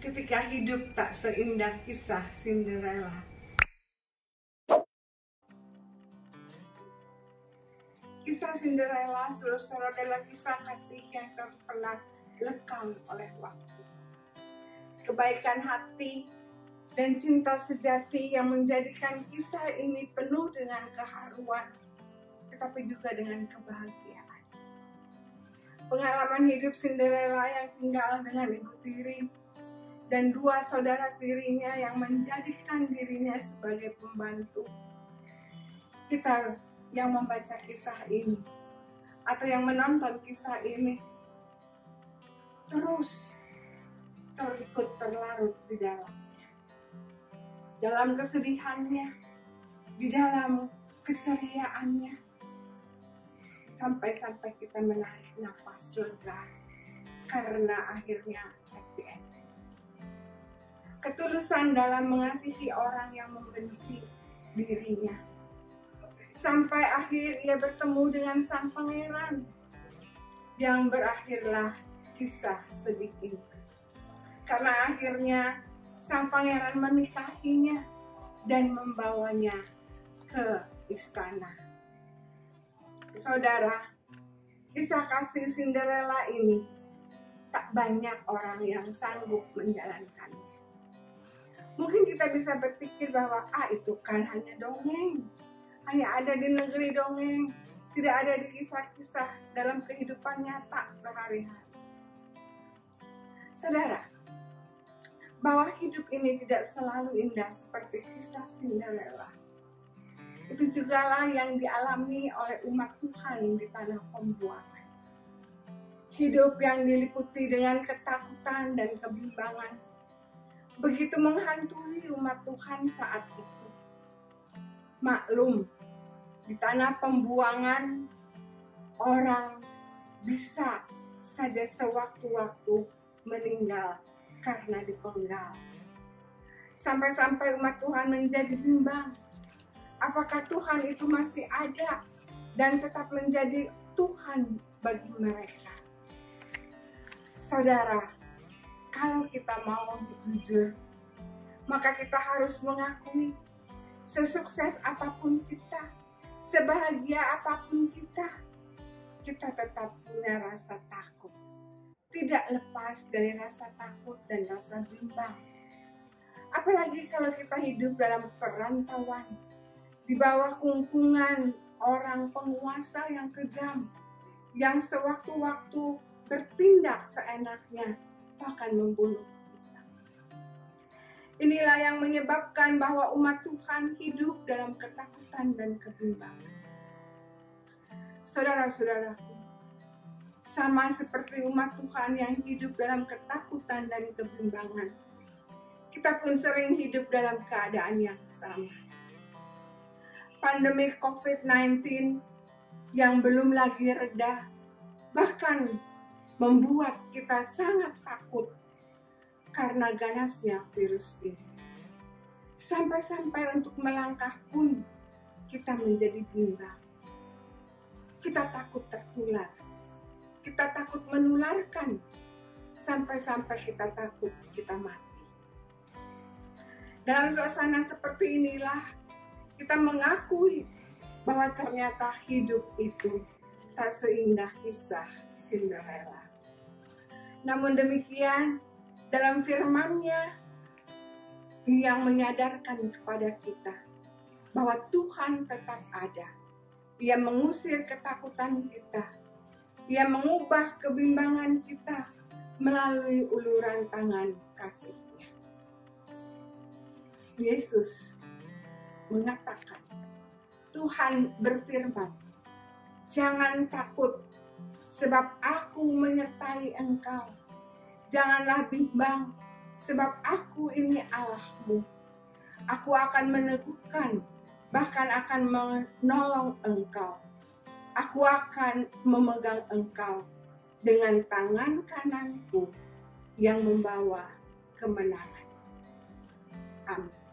ketika hidup tak seindah kisah Cinderella. Kisah Cinderella, saudara-saudara, adalah kisah kasih yang terpendam lekang oleh waktu. Kebaikan hati dan cinta sejati yang menjadikan kisah ini penuh dengan keharuan, tetapi juga dengan kebahagiaan. Pengalaman hidup Cinderella yang tinggal dengan ibu tiri dan dua saudara tirinya yang menjadikan dirinya sebagai pembantu. Kita yang membaca kisah ini atau yang menonton kisah ini terus terikut terlarut di dalam kesedihannya, di dalam keceriaannya, sampai kita menarik nafas lega karena akhirnya happy ending. Ketulusan dalam mengasihi orang yang membenci dirinya, sampai akhir ia bertemu dengan sang pangeran yang berakhirlah kisah sedih ini. Karena akhirnya sang pangeran menikahinya dan membawanya ke istana. Saudara, kisah kasih Cinderella ini tak banyak orang yang sanggup menjalankannya. Mungkin kita bisa berpikir bahwa itu kan hanya dongeng, hanya ada di negeri dongeng, tidak ada di kisah-kisah dalam kehidupan nyata sehari-hari. Saudara, bahwa hidup ini tidak selalu indah seperti kisah Cinderella. Itu jugalah yang dialami oleh umat Tuhan di tanah pembuangan. Hidup yang diliputi dengan ketakutan dan kebimbangan begitu menghantui umat Tuhan saat itu. Maklum, di tanah pembuangan orang bisa saja sewaktu-waktu meninggal karena dipenggal. Sampai-sampai umat Tuhan menjadi bimbang. Apakah Tuhan itu masih ada dan tetap menjadi Tuhan bagi mereka? Saudara, kalau kita mau jujur, maka kita harus mengakui sesukses apapun kita, sebahagia apapun kita tetap punya rasa takut. Tidak lepas dari rasa takut dan rasa bimbang. Apalagi kalau kita hidup dalam perantauan, di bawah kungkungan orang penguasa yang kejam, yang sewaktu-waktu bertindak seenaknya, bahkan membunuh kita. Inilah yang menyebabkan bahwa umat Tuhan hidup dalam ketakutan dan kebimbangan. Saudara-saudaraku, sama seperti umat Tuhan yang hidup dalam ketakutan dan kebimbangan, kita pun sering hidup dalam keadaan yang sama. Pandemi COVID-19 yang belum lagi reda bahkan membuat kita sangat takut karena ganasnya virus ini. Sampai-sampai untuk melangkah pun kita menjadi bimbang. Kita takut tertular. Kita takut menularkan, sampai-sampai kita takut kita mati. Dalam suasana seperti inilah, kita mengakui bahwa ternyata hidup itu tak seindah kisah Cinderella. Namun demikian, dalam firman-Nya yang menyadarkan kepada kita bahwa Tuhan tetap ada. Dia mengusir ketakutan kita. Dia mengubah kebimbangan kita melalui uluran tangan kasih-Nya. Yesus mengatakan, Tuhan berfirman, jangan takut sebab aku menyertai engkau. Janganlah bimbang sebab aku ini Allahmu. Aku akan meneguhkan, bahkan akan menolong engkau. Aku akan memegang engkau dengan tangan kananku yang membawa kemenangan. Amin.